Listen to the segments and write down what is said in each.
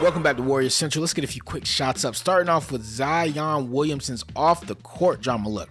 Welcome back to Warriors Central. Let's get a few quick shots up. Starting off with Zion Williamson's off the court drama. Look,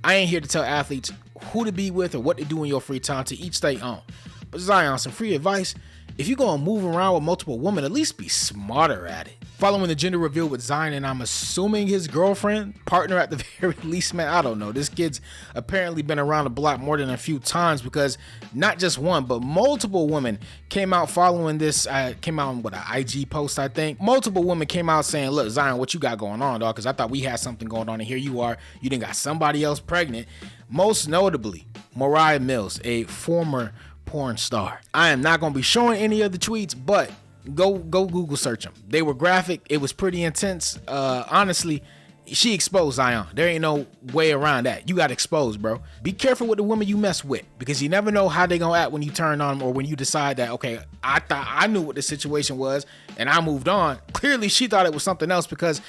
I ain't here to tell athletes who to be with or what to do in your free time, to each their own. But Zion, some free advice. If you're going to move around with multiple women, at least be smarter at it. Following the gender reveal with Zion, and I'm assuming his girlfriend, partner at the very least, man, I don't know. This kid's apparently been around the block more than a few times, because not just one, but multiple women came out following this, came out with an IG post, I think. Multiple women came out saying, look, Zion, what you got going on, dog? Because I thought we had something going on, and here you are. You done got somebody else pregnant. Most notably, Mariah Mills, a former porn star. I am not going to be showing any of the tweets, but go Google search them. They were graphic. It was pretty intense. Honestly, she exposed Zion. There ain't no way around that. You got exposed, bro. Be careful with the women you mess with, because you never know how they gonna act when you turn on them, or when you decide that, okay, I thought I knew what the situation was and I moved on. Clearly she thought it was something else, because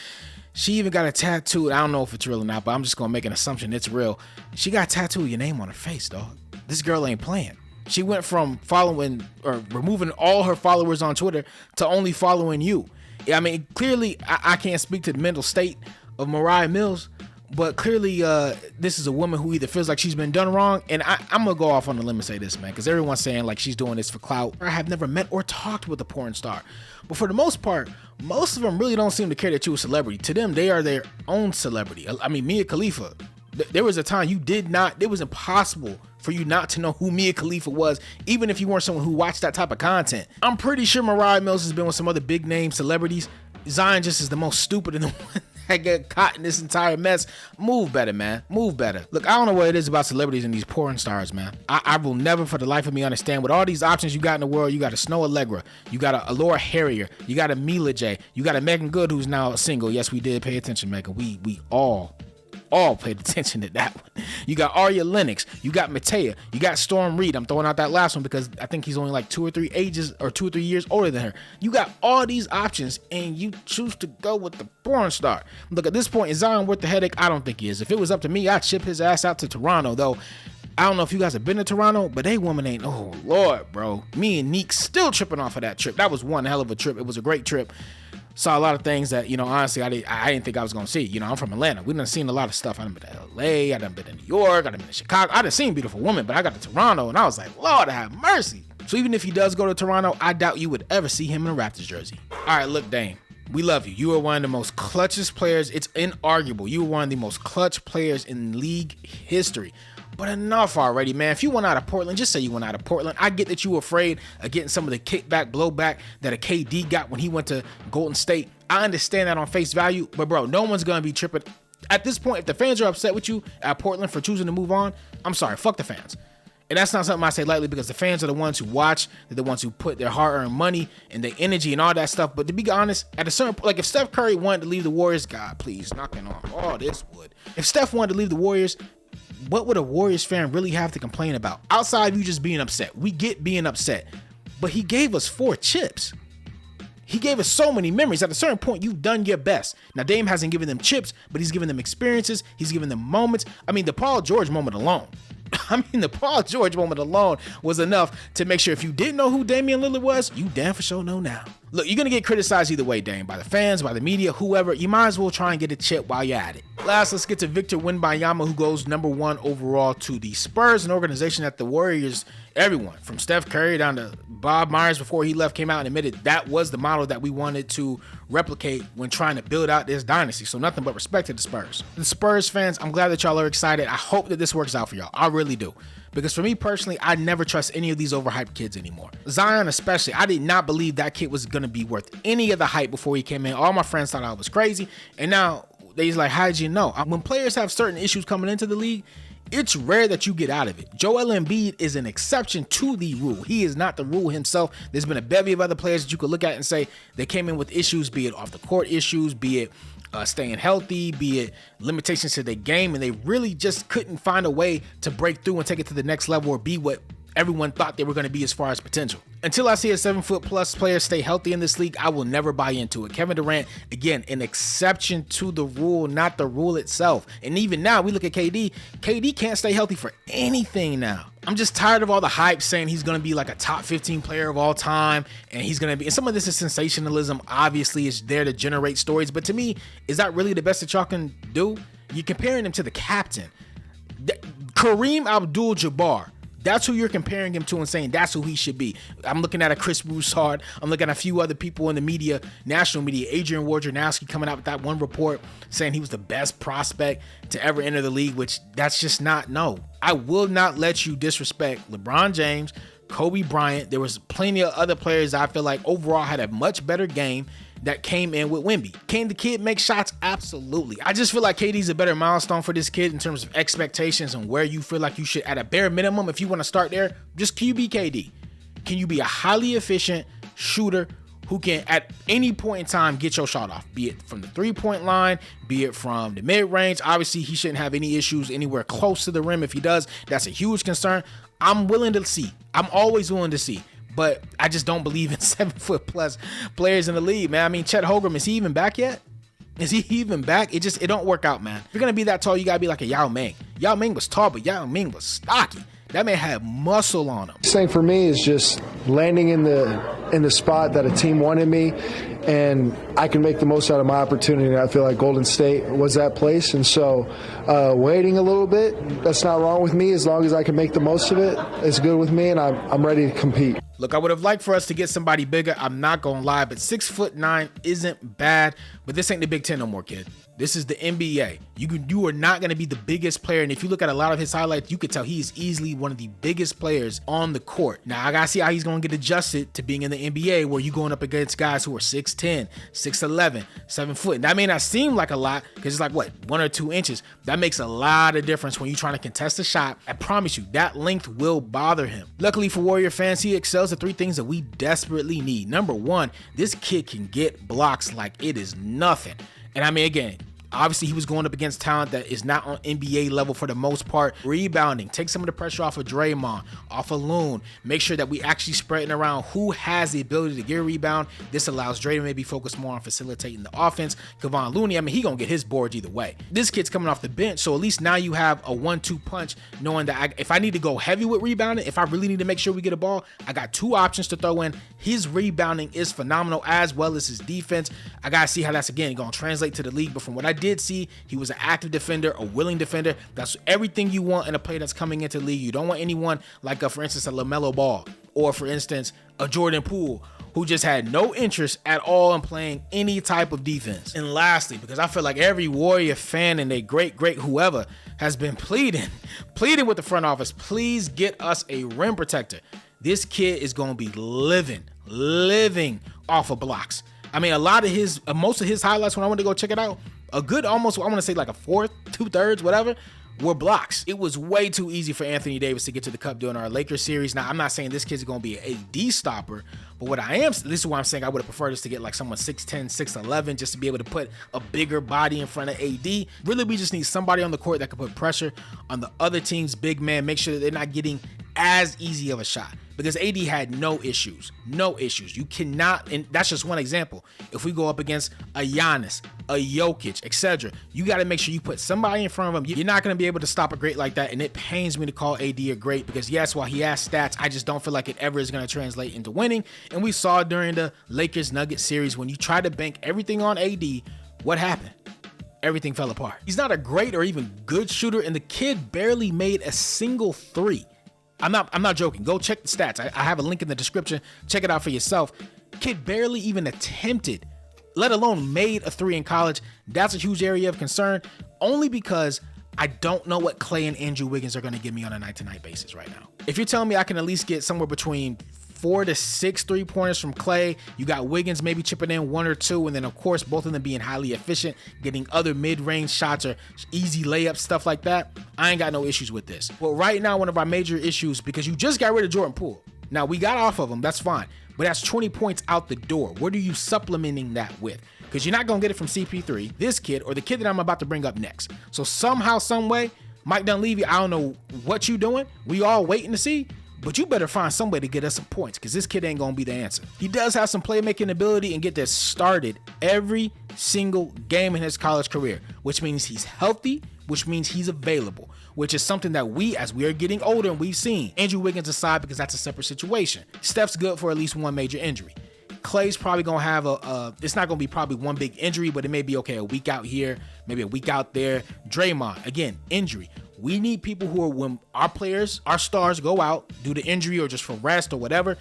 she even got a tattoo. I don't know if it's real or not, but I'm just gonna make an assumption it's real. She got a tattoo of your name on her face, dog. This girl ain't playing. She went from following or removing all her followers on Twitter to only following you. I mean, clearly, I can't speak to the mental state of Mariah Mills, but clearly this is a woman who either feels like she's been done wrong, and I'm going to go off on the limb and say this, man, because everyone's saying like she's doing this for clout. I have never met or talked with a porn star, but for the most part, most of them really don't seem to care that you're a celebrity. To them, they are their own celebrity. I mean, Mia Khalifa, there was a time it was impossible for you not to know who Mia Khalifa was, even if you weren't someone who watched that type of content. I'm pretty sure Mariah Mills has been with some other big name celebrities. Zion just is the most stupid and the one that get caught in this entire mess. Move better, man. Move better. Look, I don't know what it is about celebrities and these porn stars, man. I will never for the life of me understand, with all these options you got in the world. You got a Snow Allegra, you got a Laura Harrier, you got a Mila J, you got a Megan Good, who's now single. Yes, we did pay attention, Megan. We all paid attention to that one. You got Aria Lennox, you got Matea, you got Storm Reed. I'm throwing out that last one because I think he's only like 2 or 3 years older than her. You got all these options and you choose to go with the porn star. Look, at this point, is Zion worth the headache? I don't think he is. If it was up to me, I'd ship his ass out to Toronto, though. I don't know if you guys have been to Toronto, but they woman ain't, oh Lord, bro. Me and Neek still tripping off of that trip. That was one hell of a trip. It was a great trip. Saw a lot of things that, honestly, I didn't think I was going to see. I'm from Atlanta. We done seen a lot of stuff. I done been to LA. I done been to New York. I done been to Chicago. I done seen beautiful women, but I got to Toronto and I was like, Lord have mercy. So even if he does go to Toronto, I doubt you would ever see him in a Raptors jersey. All right, look, Dame, we love you. You are one of the most clutchest players. It's inarguable. You are one of the most clutch players in league history. But enough already, man. If you went out of Portland, just say you went out of Portland. I get that you were afraid of getting some of the kickback, blowback that a KD got when he went to Golden State. I understand that on face value, but bro, no one's going to be tripping. At this point, if the fans are upset with you at Portland for choosing to move on, I'm sorry, fuck the fans. And that's not something I say lightly, because the fans are the ones who watch. They're the ones who put their hard-earned money and their energy and all that stuff. But to be honest, at a certain point, like if Steph Curry wanted to leave the Warriors, God, please, knocking on all this wood. If Steph wanted to leave the Warriors, what would a Warriors fan really have to complain about? Outside of you just being upset. We get being upset. But he gave us 4 chips. He gave us so many memories. At a certain point, you've done your best. Now, Dame hasn't given them chips, but he's given them experiences. He's given them moments. I mean, the Paul George moment alone. The Paul George moment alone was enough to make sure if you didn't know who Damian Lillard was, you damn for sure know now. Look, you're going to get criticized either way, Dame, by the fans, by the media, whoever. You might as well try and get a chip while you're at it. Last, let's get to Victor Wembanyama, who goes number 1 overall to the Spurs, an organization that the Warriors, everyone from Steph Curry down to Bob Myers before he left, came out and admitted that was the model that we wanted to replicate when trying to build out this dynasty. So nothing but respect to the Spurs. The Spurs fans, I'm glad that y'all are excited. I hope that this works out for y'all. I really do. Because for me personally, I never trust any of these overhyped kids anymore. Zion especially, I did not believe that kid was going to be worth any of the hype before he came in. All my friends thought I was crazy. And now they's like, how'd you know? When players have certain issues coming into the league, it's rare that you get out of it. Joel Embiid is an exception to the rule. He is not the rule himself. There's been a bevy of other players that you could look at and say they came in with issues, be it off the court issues, be it staying healthy, be it limitations to their game, and they really just couldn't find a way to break through and take it to the next level or be what everyone thought they were going to be as far as potential. Until I see a 7-foot+ player stay healthy in this league, I will never buy into it. Kevin Durant, again, an exception to the rule, not the rule itself. And even now, we look at KD. KD can't stay healthy for anything now. I'm just tired of all the hype saying he's going to be like a top 15 player of all time, and he's going to be, and some of this is sensationalism, obviously is there to generate stories, but to me, is that really the best that y'all can do? You're comparing him to the captain. Kareem Abdul-Jabbar. That's who you're comparing him to and saying that's who he should be. I'm looking at a Chris Broussard. I'm looking at a few other people in the media, national media. Adrian Wojnarowski coming out with that one report saying he was the best prospect to ever enter the league, which that's just not, no. I will not let you disrespect LeBron James, Kobe Bryant. There was plenty of other players I feel like overall had a much better game that came in with Wemby. Can the kid make shots? Absolutely. I just feel like KD's a better milestone for this kid in terms of expectations and where you feel like you should, at a bare minimum, if you want to start there, just can you be KD? Can you be a highly efficient shooter who can at any point in time get your shot off, be it from the 3-point line, be it from the mid-range? Obviously, he shouldn't have any issues anywhere close to the rim. If he does, that's a huge concern. I'm willing to see. I'm always willing to see. But I just don't believe in 7-foot+ players in the league, man. I mean, Chet Holmgren, is he even back yet? Is he even back? It don't work out, man. If you're gonna be that tall, you gotta be like a Yao Ming. Yao Ming was tall, but Yao Ming was stocky. That man had muscle on him. This thing for me is just landing in the spot that a team wanted me, and I can make the most out of my opportunity. I feel like Golden State was that place, and so waiting a little bit, that's not wrong with me. As long as I can make the most of it, it's good with me, and I'm ready to compete. Look, I would have liked for us to get somebody bigger. I'm not gonna lie, but 6'9" isn't bad. But this ain't the Big Ten no more, kid. This is the NBA. You are not going to be the biggest player. And if you look at a lot of his highlights, you could tell he is easily one of the biggest players on the court. Now, I got to see how he's going to get adjusted to being in the NBA, where you're going up against guys who are 6'10", 6'11", 7 foot. And that may not seem like a lot because it's like, what, 1 or 2 inches. That makes a lot of difference when you're trying to contest a shot. I promise you, that length will bother him. Luckily for Warrior fans, he excels at 3 things that we desperately need. Number 1, this kid can get blocks like it is nothing. And I mean, again, obviously he was going up against talent that is not on NBA level for the most part. Rebounding, take some of the pressure off of Draymond, off of Loon. Make sure that we actually spreading around who has the ability to get a rebound. This allows Dre to maybe focus more on facilitating the offense. Kevon Looney, I mean, he gonna get his boards either way. This kid's coming off the bench, so at least now you have a 1-2 punch, knowing that if I need to go heavy with rebounding, if I really need to make sure we get a ball, I got 2 options to throw in. His rebounding is phenomenal, as well as his defense. I gotta see how that's, again, gonna translate to the league, but from what I did see, he was an active defender, a willing defender. That's everything you want in a player that's coming into the league. You don't want anyone like, for instance, a LaMelo Ball, or for instance, a Jordan Poole, who just had no interest at all in playing any type of defense. And lastly, because I feel like every Warrior fan and a great whoever has been pleading with the front office, please get us a rim protector. This kid is going to be living off of blocks. I mean, most of his highlights, when I went to go check it out, a good almost, I want to say like a fourth, 2/3, whatever, were blocks. It was way too easy for Anthony Davis to get to the cup during our Lakers series. Now, I'm not saying this kid's going to be an AD stopper, but this is why I'm saying I would have preferred us to get like someone 6'10", 6'11", just to be able to put a bigger body in front of AD. Really, we just need somebody on the court that can put pressure on the other team's big man, make sure that they're not getting as easy of a shot. Because AD had no issues. You cannot, and that's just one example. If we go up against a Giannis, a Jokic, etc., you got to make sure you put somebody in front of him. You're not going to be able to stop a great like that, and it pains me to call AD a great because, yes, while he has stats, I just don't feel like it ever is going to translate into winning. And we saw during the Lakers-Nuggets series, when you try to bank everything on AD, what happened? Everything fell apart. He's not a great or even good shooter, and the kid barely made a single 3. I'm not joking. Go check the stats. I have a link in the description. Check it out for yourself. Kid barely even attempted, let alone made a 3 in college. That's a huge area of concern, only because I don't know what Clay and Andrew Wiggins are going to give me on a night-to-night basis right now. If you're telling me I can at least get somewhere between 4 to 6 3-pointers from Clay, you got Wiggins maybe chipping in 1 or 2, and then of course both of them being highly efficient, getting other mid-range shots or easy layups, stuff like that, I ain't got no issues with this. But right now, one of our major issues, because you just got rid of Jordan Poole. Now, we got off of him, that's fine, but that's 20 points out the door. What are you supplementing that with? Because you're not going to get it from CP3, this kid, or the kid that I'm about to bring up next. So somehow, some way, Mike Dunleavy, I don't know what you doing. We all waiting to see. But you better find some way to get us some points, because this kid ain't going to be the answer. He does have some playmaking ability and get this started every single game in his college career, which means he's healthy, which means he's available, which is something that we, as we are getting older and we've seen. Andrew Wiggins aside, because that's a separate situation. Steph's good for at least one major injury. Clay's probably going to have it's not going to be probably one big injury, but it may be okay, a week out here, maybe a week out there. Draymond, again, injury. We need people who are, when our players, our stars go out due to injury or just for rest or whatever,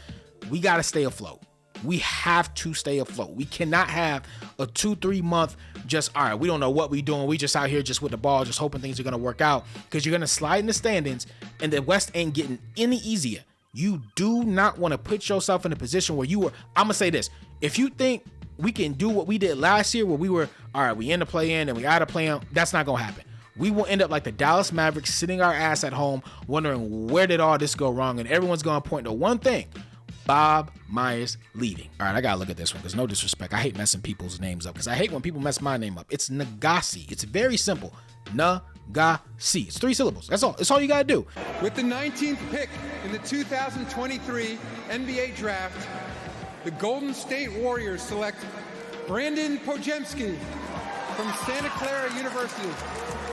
we got to stay afloat. We have to stay afloat. We cannot have a 2-3 month just, all right, we don't know what we're doing. We just out here just with the ball, just hoping things are going to work out, because you're going to slide in the standings and the West ain't getting any easier. You do not want to put yourself in a position where you were, I'm going to say this. If you think we can do what we did last year where we were, all right, we in the play-in and we out of play-in, that's not going to happen. We will end up like the Dallas Mavericks, sitting our ass at home, wondering where did all this go wrong? And everyone's going to point to one thing: Bob Myers leaving. All right, I got to look at this one because no disrespect. I hate messing people's names up because I hate when people mess my name up. It's Nagasi. It's very simple. Nagasi. It's 3 syllables. That's all. That's all you got to do. With the 19th pick in the 2023 NBA Draft, the Golden State Warriors select Brandon Pojemski from Santa Clara University.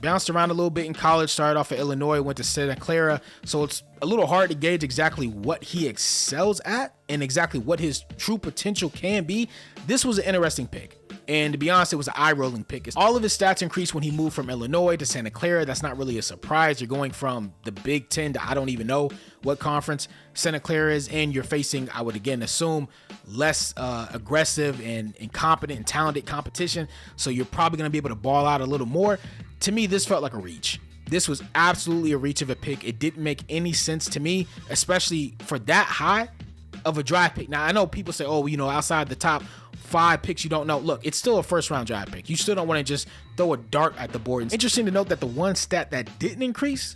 Bounced around a little bit in college, started off at Illinois, went to Santa Clara, so it's a little hard to gauge exactly what he excels at and exactly what his true potential can be. This was an interesting pick, and to be honest, it was an eye-rolling pick. All of his stats increased when he moved from Illinois to Santa Clara. That's not really a surprise. You're going from the Big Ten to I don't even know what conference Santa Clara is in. You're facing, I would again assume, less aggressive and competent and talented competition, so you're probably going to be able to ball out a little more. To me, this felt like a reach. This was absolutely a reach of a pick. It didn't make any sense to me, especially for that high of a draft pick. Now, I know people say, oh, you know, outside the top 5 picks, you don't know. Look, it's still a first-round draft pick. You still don't want to just throw a dart at the board. It's interesting to note that the one stat that didn't increase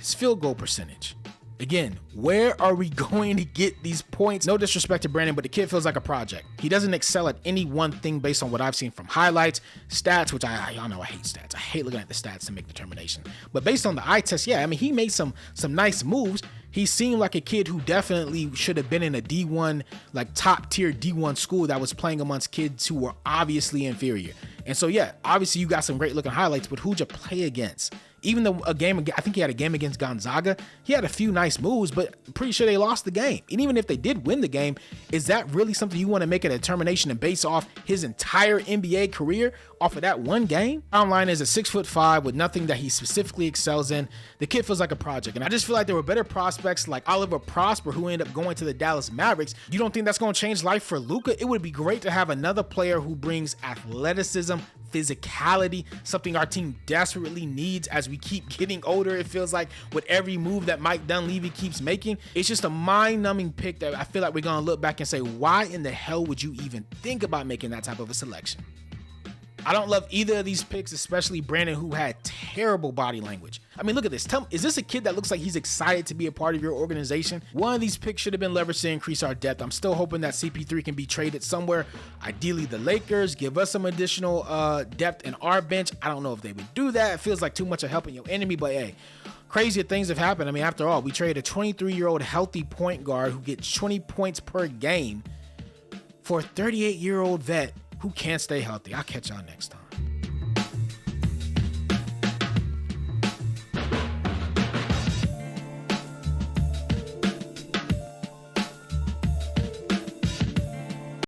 is field goal percentage. Again, where are we going to get these points? No disrespect to Brandon, but the kid feels like a project. He doesn't excel at any one thing based on what I've seen from highlights, stats, which y'all know I hate stats. I hate looking at the stats to make determination. But based on the eye test, yeah, I mean, he made some nice moves. He seemed like a kid who definitely should have been in a D1, like top tier D1 school that was playing amongst kids who were obviously inferior. And so, yeah, obviously you got some great looking highlights, but who'd you play against? Even though I think he had a game against Gonzaga, he had a few nice moves, but I'm pretty sure they lost the game. And even if they did win the game, is that really something you want to make a determination and base off his entire NBA career off of that one game? Bottom line is, a 6'5" with nothing that he specifically excels in. The kid feels like a project. And I just feel like there were better prospects like Oliver Prosper who ended up going to the Dallas Mavericks. You don't think that's going to change life for Luka? It would be great to have another player who brings athleticism, physicality, something our team desperately needs as we keep getting older. It feels like with every move that Mike Dunleavy keeps making, it's just a mind-numbing pick that I feel like we're going to look back and say, why in the hell would you even think about making that type of a selection? I don't love either of these picks, especially Brandon, who had terrible body language. I mean, look at this. Tell me, is this a kid that looks like he's excited to be a part of your organization? One of these picks should have been leveraged to increase our depth. I'm still hoping that CP3 can be traded somewhere. Ideally, the Lakers give us some additional depth in our bench. I don't know if they would do that. It feels like too much of helping your enemy, but hey, crazier things have happened. I mean, after all, we traded a 23-year-old healthy point guard who gets 20 points per game for a 38-year-old vet who can't stay healthy. I'll catch y'all next time.